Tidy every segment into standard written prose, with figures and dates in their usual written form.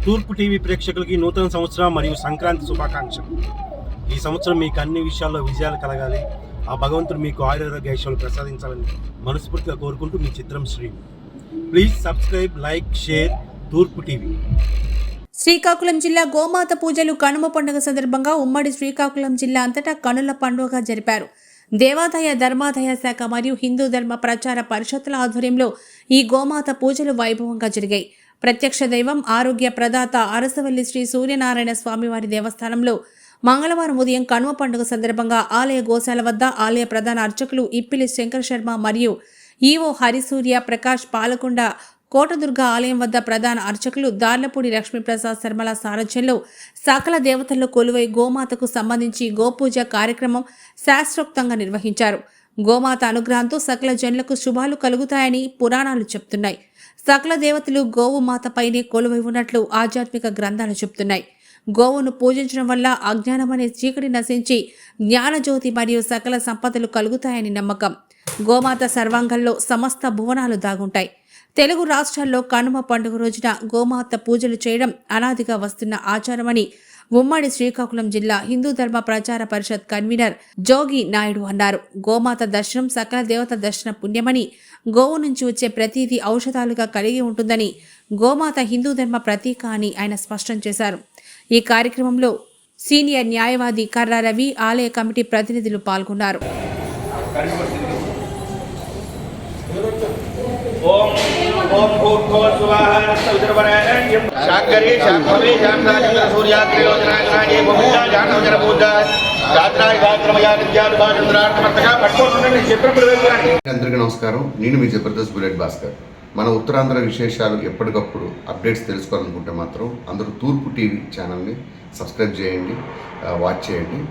తూర్పు టీవీ ప్రేక్షకులకి నూతన సంవత్సరం మరియు సంక్రాంతి శుభాకాంక్షలు. ఈ సంవత్సరం మీకు అన్ని విషయాల్లో విజయాలు కలగాలి, ఆ భగవంతుడు మీకు ఆరోగ్య ఐశ్వర్యాలు ప్రసాదించాలని మనస్ఫూర్తిగా కోరుకుంటూ మీ చిత్రం Sri. Please subscribe, like, share తూర్పు టీవీ. శ్రీకాకుళం జిల్లా గోమాత పూజలు కనుమ పండుగ సందర్భంగా ఉమ్మడి శ్రీకాకుళం జిల్లా అంతటా కనుల పండుగ జరిపారు. దేవాదాయ ధర్మాదాయ శాఖ మరియు హిందూ ధర్మ ప్రచార పరిషత్తుల ఆధ్వర్యంలో ఈ గోమాత పూజలు వైభవంగా జరిగాయి. ప్రత్యక్ష దైవం ఆరోగ్య ప్రదాత అరసవల్లి శ్రీ సూర్యనారాయణ స్వామివారి దేవస్థానంలో మంగళవారం ఉదయం కనుమ పండుగ సందర్భంగా ఆలయ గోశాల వద్ద ఆలయ ప్రధాన అర్చకులు ఇప్పిలి శంకర శర్మ మరియు ఈవో హరిసూర్య ప్రకాష్ పాలకొండ, కోటదుర్గ ఆలయం వద్ద ప్రధాన అర్చకులు దార్లపూడి లక్ష్మీప్రసాద్ శర్మల సారథ్యంలో సకల దేవతల్లో కొలువై గోమాతకు సంబంధించి గోపూజ కార్యక్రమం శాస్త్రోక్తంగా నిర్వహించారు. గోమాత అనుగ్రహంతో సకల జనులకు శుభాలు కలుగుతాయని పురాణాలు చెప్తున్నాయి. సకల దేవతలు గోవు మాతపైనే కొలువై ఉన్నట్లు ఆధ్యాత్మిక గ్రంథాలు చెప్తున్నాయి. గోవును పూజించడం వల్ల అజ్ఞానమనే చీకటి నశించి జ్ఞానజ్యోతి మరియు సకల సంపదలు కలుగుతాయని నమ్మకం. గోమాత సర్వాంగంలో సమస్త భువనాలు దాగుంటాయి. తెలుగు రాష్ట్రాల్లో కనుమ పండుగ రోజున గోమాత పూజలు చేయడం అనాదిగా వస్తున్న ఆచారమని ఉమ్మడి శ్రీకాకుళం జిల్లా హిందూ ధర్మ ప్రచార పరిషత్ కన్వీనర్ జోగి నాయుడు అన్నారు. గోమాత దర్శనం సకల దేవత దర్శన పుణ్యమని, గోవు నుంచి వచ్చే ప్రతిదీ ఔషధాలుగా కలిగి ఉంటుందని, గోమాత హిందూ ధర్మ ప్రతీక అని ఆయన స్పష్టం చేశారు. ఈ కార్యక్రమంలో సీనియర్ న్యాయవాది కర్ర రవి, ఆలయ కమిటీ ప్రతినిధులు పాల్గొన్నారు. ओम भूर्भुवः स्वः नमः शाकरे शाकवे शाकराज सूर्याग्रयोजनाग्राजे भूमिका जानवजन पूजा రాత్రాయి గాత్రమయా విద్యాలు బాంద్రార్థమర్తగా పట్టుకుంటున్న చిత్ర ప్రవేశాన్ని. అందరికీ నమస్కారం. నేను మీ జబర్దస్త్ బుల్లెట్ భాస్కర్. మన ఉత్తరాంధ్ర విశేషాలు ఎప్పటికప్పుడు అప్డేట్స్ తెలుసుకోవాలనుకుంటే మాత్రం అందరూ తూర్పు టీవీ ఛానల్ని సబ్స్క్రైబ్ చేయండి, వాచ్ చేయండి.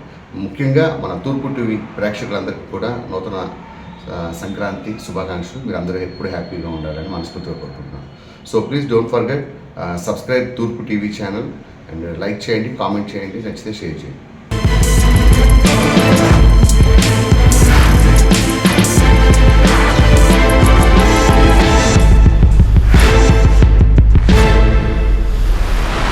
ముఖ్యంగా మన తూర్పు టీవీ ప్రేక్షకులందరికీ కూడా నూతన సంక్రాంతి శుభాకాంక్షలు. మీరు అందరూ ఎప్పుడు హ్యాపీగా ఉండాలని మనస్ఫూర్తిగా కోరుకుంటున్నాను. So please don't forget subscribe తూర్పు టీవీ ఛానల్ అండ్ లైక్ చేయండి, కామెంట్ చేయండి, నచ్చితే షేర్ చేయండి.